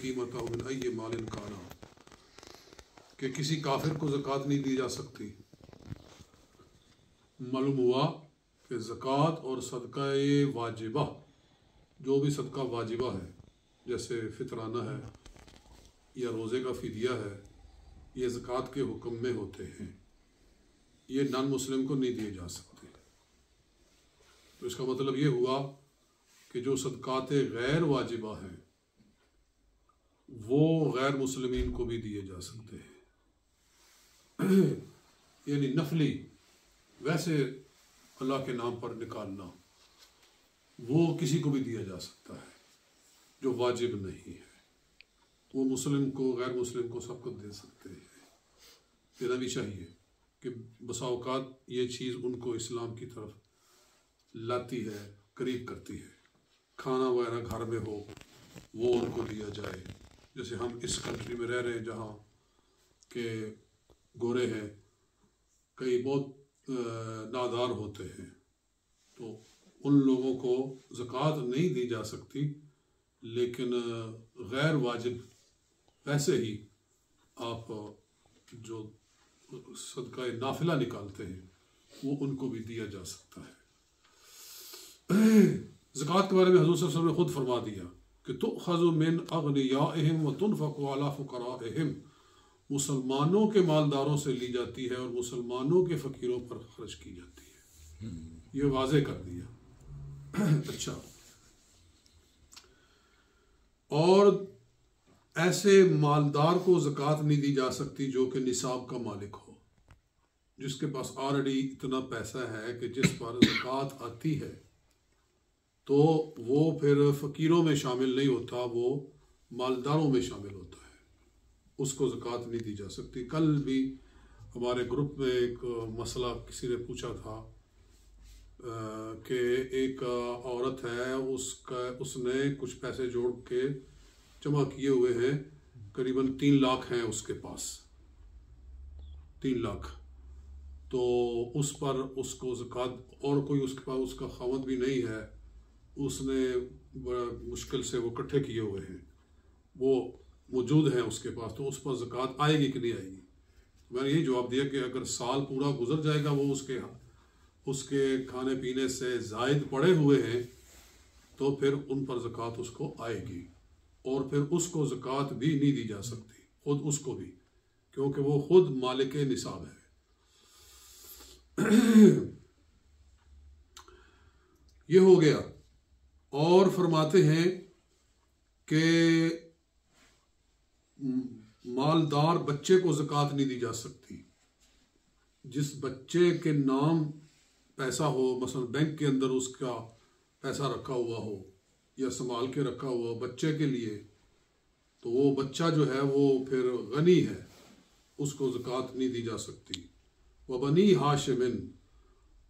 कीमत मिन अय्यि मालिन काना, कि किसी काफिर को ज़कात नहीं दी जा सकती। मालूम हुआ कि ज़कात और सदका वाजिबा, जो भी सदका वाजिबा है जैसे फितराना है या रोज़े का फिदिया है, ये ज़कात के हुक्म में होते हैं, ये नॉन मुस्लिम को नहीं दिए जा सकते। तो इसका मतलब ये हुआ कि जो सदकात गैर वाजिबा हैं वो गैर मुस्लिमीन को भी दिए जा सकते हैं। यानी नफली वैसे अल्लाह के नाम पर निकालना, वो किसी को भी दिया जा सकता है जो वाजिब नहीं है। वो मुस्लिम को गैर मुस्लिम को सबको दे सकते हैं। देना भी चाहिए कि बसा औकात ये चीज़ उनको इस्लाम की तरफ लाती है, करीब करती है। खाना वगैरह घर में हो वो उनको दिया जाए। जैसे हम इस कंट्री में रह रहे हैं जहाँ के गोरे हैं, कई बहुत नादार होते हैं, तो उन लोगों को ज़कात नहीं दी जा सकती, लेकिन गैर वाजिब वैसे ही आप जो सदका नाफिला निकालते हैं वो उनको भी दिया जा सकता है। ज़कात के बारे में हुज़ूर सल्लल्लाहु अलैहि वसल्लम ने खुद फरमा दिया कि तुख़ज़ु मिन अग़नियाइहिम व तुनफ़क़ु अला फ़ुक़राइहिम, मुसलमानों के मालदारों से ली जाती है और मुसलमानों के फ़कीरों पर खर्च की जाती है। ये वाज़े कर दिया। अच्छा, और ऐसे मालदार को ज़कात नहीं दी जा सकती जो कि निसाब का मालिक हो, जिसके पास ऑलरेडी इतना पैसा है कि जिस पर ज़कात आती है तो वो फिर फ़कीरों में शामिल नहीं होता, वो मालदारों में शामिल होता है, उसको ज़कात नहीं दी जा सकती। कल भी हमारे ग्रुप में एक मसला किसी ने पूछा था कि एक औरत है, उसने कुछ पैसे जोड़ के जमा किए हुए हैं, करीबन 3 लाख हैं उसके पास, 3 लाख, तो उस पर उसको ज़कात, और कोई उसके पास उसका खावंद भी नहीं है, उसने बड़ा मुश्किल से वो इकट्ठे किए हुए हैं, वो मौजूद हैं उसके पास, तो उस पर ज़कात आएगी कि नहीं आएगी। मैंने यही जवाब दिया कि अगर साल पूरा गुजर जाएगा, वो उसके खाने पीने से ज़ायद पड़े हुए हैं, तो फिर उन पर ज़कात उसको आएगी, और फिर उसको ज़कात भी नहीं दी जा सकती, खुद उसको भी, क्योंकि वो खुद मालिक निसाब है। ये हो गया। और फरमाते हैं कि मालदार बच्चे को ज़कात नहीं दी जा सकती। जिस बच्चे के नाम पैसा हो, मसलन बैंक के अंदर उसका पैसा रखा हुआ हो या संभाल के रखा हुआ बच्चे के लिए, तो वो बच्चा जो है वो फिर गनी है, उसको ज़कात नहीं दी जा सकती। व बनी हाशिमिन,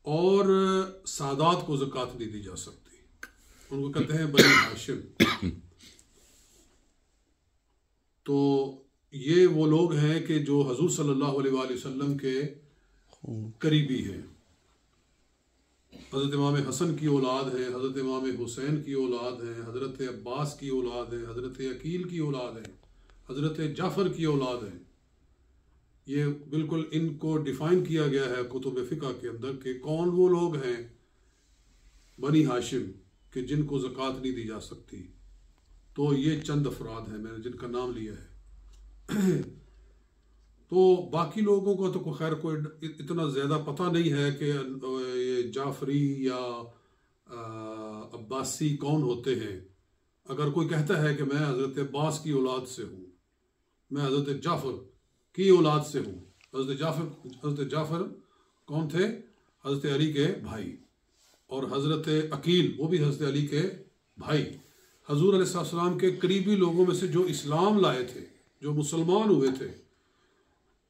और सादात को ज़कात नहीं दी जा सकती, उनको कहते हैं बनी हाशिम। तो ये वो लोग हैं कि जो हजूर सल्लल्लाहु अलैहि वसल्लम के करीबी हैं। हज़रत इमाम हसन की औलाद है, हज़रत इमाम हुसैन की औलाद है, हज़रत अब्बास की औलाद है, हज़रत अकील की औलाद है, हज़रत जाफ़र की औलाद है। ये बिल्कुल इनको डिफ़ाइन किया गया है कुतुब फ़िक़्ह के अंदर कि कौन वो लोग हैं बनी हाशिम कि जिनको ज़कात नहीं दी जा सकती। तो ये चंद अफराद हैं मैंने जिनका नाम लिया है। तो बाकी लोगों को तो खैर कोई इतना ज़्यादा पता नहीं है कि ये जाफरी या अब्बासी कौन होते हैं। अगर कोई कहता है कि मैं हज़रत अब्बास की औलाद से हूँ, मैं हज़रत जाफ़र की औलाद से हूँ, हज़रत जाफ़र कौन थे? हज़रत अली के भाई, और हज़रत अकील वो भी हज़रत अली के भाई, हजूर अलैहिस्सलाम के करीबी लोगों में से जो इस्लाम लाए थे, जो मुसलमान हुए थे,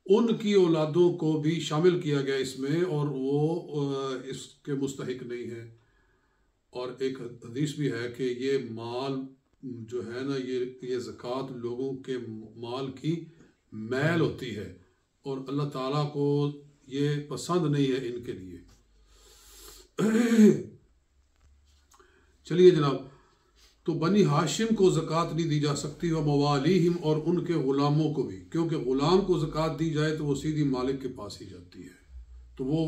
उनकी औलादों को भी शामिल किया गया इसमें, और वो इसके मुस्तहिक नहीं है। और एक हदीस भी है कि ये माल जो है ना, ये ज़कात लोगों के माल की मैल होती है, और अल्लाह ताला को ये पसंद नहीं है इनके लिए। चलिए जनाब, तो बनी हाशिम को ज़कात नहीं दी जा सकती, व मवालिहिम, और उनके ग़ुलामों को भी, क्योंकि ग़ुलाम को ज़कात दी जाए तो वो सीधी मालिक के पास ही जाती है। तो वो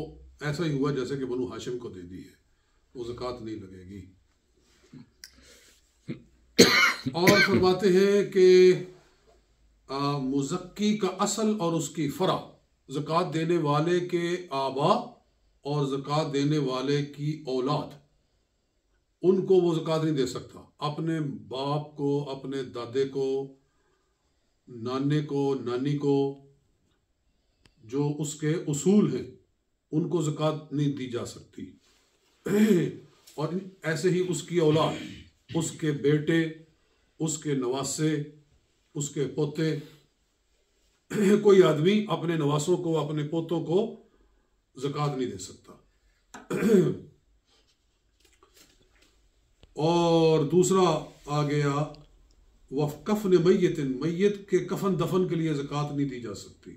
ऐसा ही हुआ जैसे कि बनु हाशिम को दे दी है, वो ज़कात नहीं लगेगी। और फरमाते हैं कि मुज़क्की का असल और उसकी फ़रा, ज़कात देने वाले के आबा और ज़कात देने वाले की औलाद, उनको वो ज़कात नहीं दे सकता। अपने बाप को, अपने दादे को, नाने को, नानी को, जो उसके उसूल हैं, उनको ज़कात नहीं दी जा सकती। और ऐसे ही उसकी औलाद, उसके बेटे, उसके नवासे, उसके पोते, कोई आदमी अपने नवासों को, अपने पोतों को ज़कात नहीं दे सकता। और दूसरा आ गया वफ़ मैयतिन, मैयत के कफन दफन के लिए ज़कात नहीं दी जा सकती,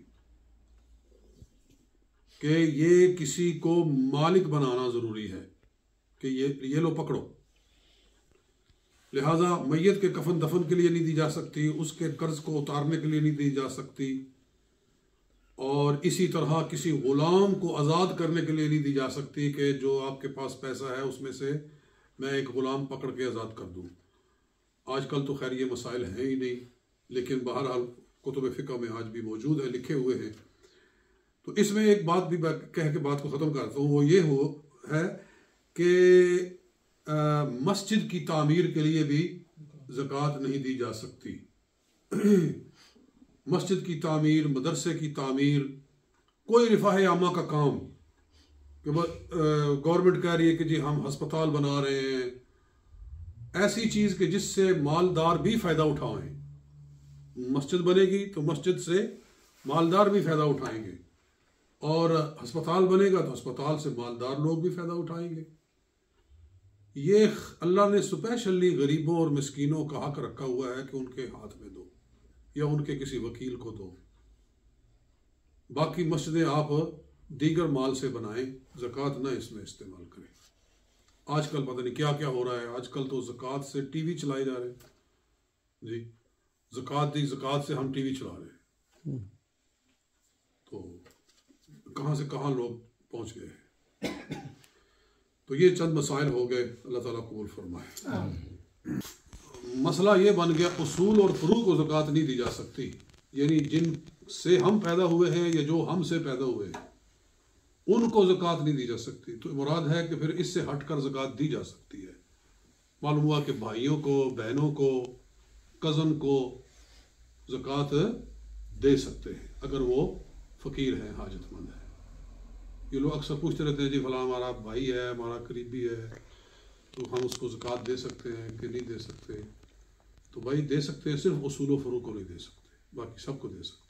कि ये किसी को मालिक बनाना ज़रूरी है कि ये लो पकड़ो। लिहाजा मैयत के कफन दफन के लिए नहीं दी जा सकती, उसके कर्ज को उतारने के लिए नहीं दी जा सकती, और इसी तरह किसी ग़ुलाम को आज़ाद करने के लिए नहीं दी जा सकती कि जो आपके पास पैसा है उसमें से मैं एक ग़ुलाम पकड़ के आज़ाद कर दूँ। आजकल तो खैर ये मसाइल हैं ही नहीं, लेकिन बहरहाल कुतुब फ़िक़्ह में आज भी मौजूद है, लिखे हुए हैं। तो इसमें एक बात भी कह के बात को ख़त्म करता हूँ, वो ये है कि मस्जिद की तामीर के लिए भी ज़कात नहीं दी जा सकती। मस्जिद की तामीर, मदरसे की तामीर, कोई रिफ़ाह आमा का काम, कि गवर्नमेंट कह रही है कि जी हम अस्पताल बना रहे हैं, ऐसी चीज़ कि जिससे मालदार भी फ़ायदा उठाएं। मस्जिद बनेगी तो मस्जिद से मालदार भी फ़ायदा उठाएंगे, और अस्पताल बनेगा तो अस्पताल से मालदार लोग भी फ़ायदा उठाएंगे। ये अल्लाह ने स्पेशली गरीबों और मिस्कीनों का हक रखा हुआ है कि उनके हाथ में दो या उनके किसी वकील को दो। बाकी मस्जिदें आप दीगर माल से बनाएं, ज़कात ना इसमें इस्तेमाल करें। आजकल पता नहीं क्या क्या हो रहा है, आजकल तो ज़कात से टीवी चलाए जा रहे हैं जी, ज़कात दी, ज़कात से हम टीवी चला रहे हैं। तो कहाँ से कहाँ लोग पहुँच गए हैं। तो ये चंद मसाइल हो गए, अल्लाह ताला कबूल फरमाए। मसला ये बन गया, उसूल और फुरू को ज़कात नहीं दी जा सकती, यानी जिन से हम पैदा हुए हैं या जो हमसे पैदा हुए हैं उनको ज़कात नहीं दी जा सकती। तो मुराद है कि फिर इससे हटकर ज़कात दी जा सकती है। मालूम हुआ कि भाइयों को, बहनों को, कज़न को ज़कात दे सकते हैं अगर वो फ़कीर है, हाजतमंद है। ये लोग अक्सर पूछते रहते हैं जी फलां हमारा भाई है, हमारा करीबी है, तो हम उसको ज़कात दे सकते हैं कि नहीं दे सकते। तो भाई दे सकते हैं, सिर्फ उसूल व फुरूक़ को नहीं दे सकते, बाकी सबको दे सकते हैं।